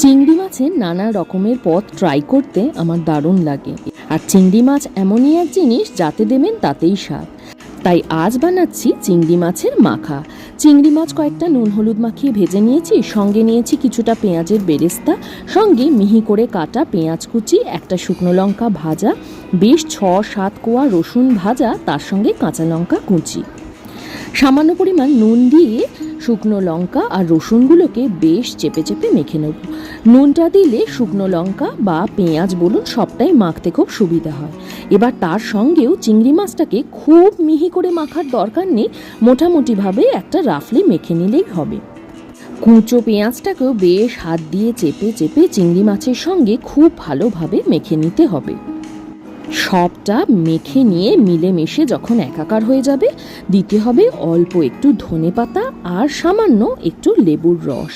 চিংড়ি মাছের নানা রকমের পদ ট্রাই করতে আমার দারুণ লাগে। আর চিংড়ি মাছ এমনই এক জিনিস যাতে দেবেন তাতেই স্বাদ। তাই আজ বানাচ্ছি চিংড়ি মাছের মাখা। চিংড়ি মাছ কয়েকটা নুন হলুদ মাখিয়ে ভেজে নিয়েছি, সঙ্গে নিয়েছি কিছুটা পেঁয়াজের বেরেস্তা, সঙ্গে মিহি করে কাটা পেঁয়াজ কুচি, একটা শুকনো লঙ্কা ভাজা, বেশ 6-7 কোয়া রসুন ভাজা, তার সঙ্গে কাঁচা লঙ্কা কুচি। সামান্য পরিমাণ নুন দিয়ে শুকনো লঙ্কা আর রসুনগুলোকে বেশ চেপে চেপে মেখে নেব। নুনটা দিলে শুকনো লঙ্কা বা পেঁয়াজ বলুন সবটাই মাখতে খুব সুবিধা হয়। এবার তার সঙ্গেও চিংড়ি মাছটাকে খুব মিহি করে মাখার দরকার নেই, মোটামুটিভাবে একটা রাফলি মেখে নিলেই হবে। কুঁচো পেঁয়াজটাকেও বেশ হাত দিয়ে চেপে চেপে চিংড়ি মাছের সঙ্গে খুব ভালোভাবে মেখে নিতে হবে। সবটা মেখে নিয়ে মিলেমিশে যখন একাকার হয়ে যাবে, দিতে হবে অল্প একটু ধনেপাতা আর সামান্য একটু লেবুর রস।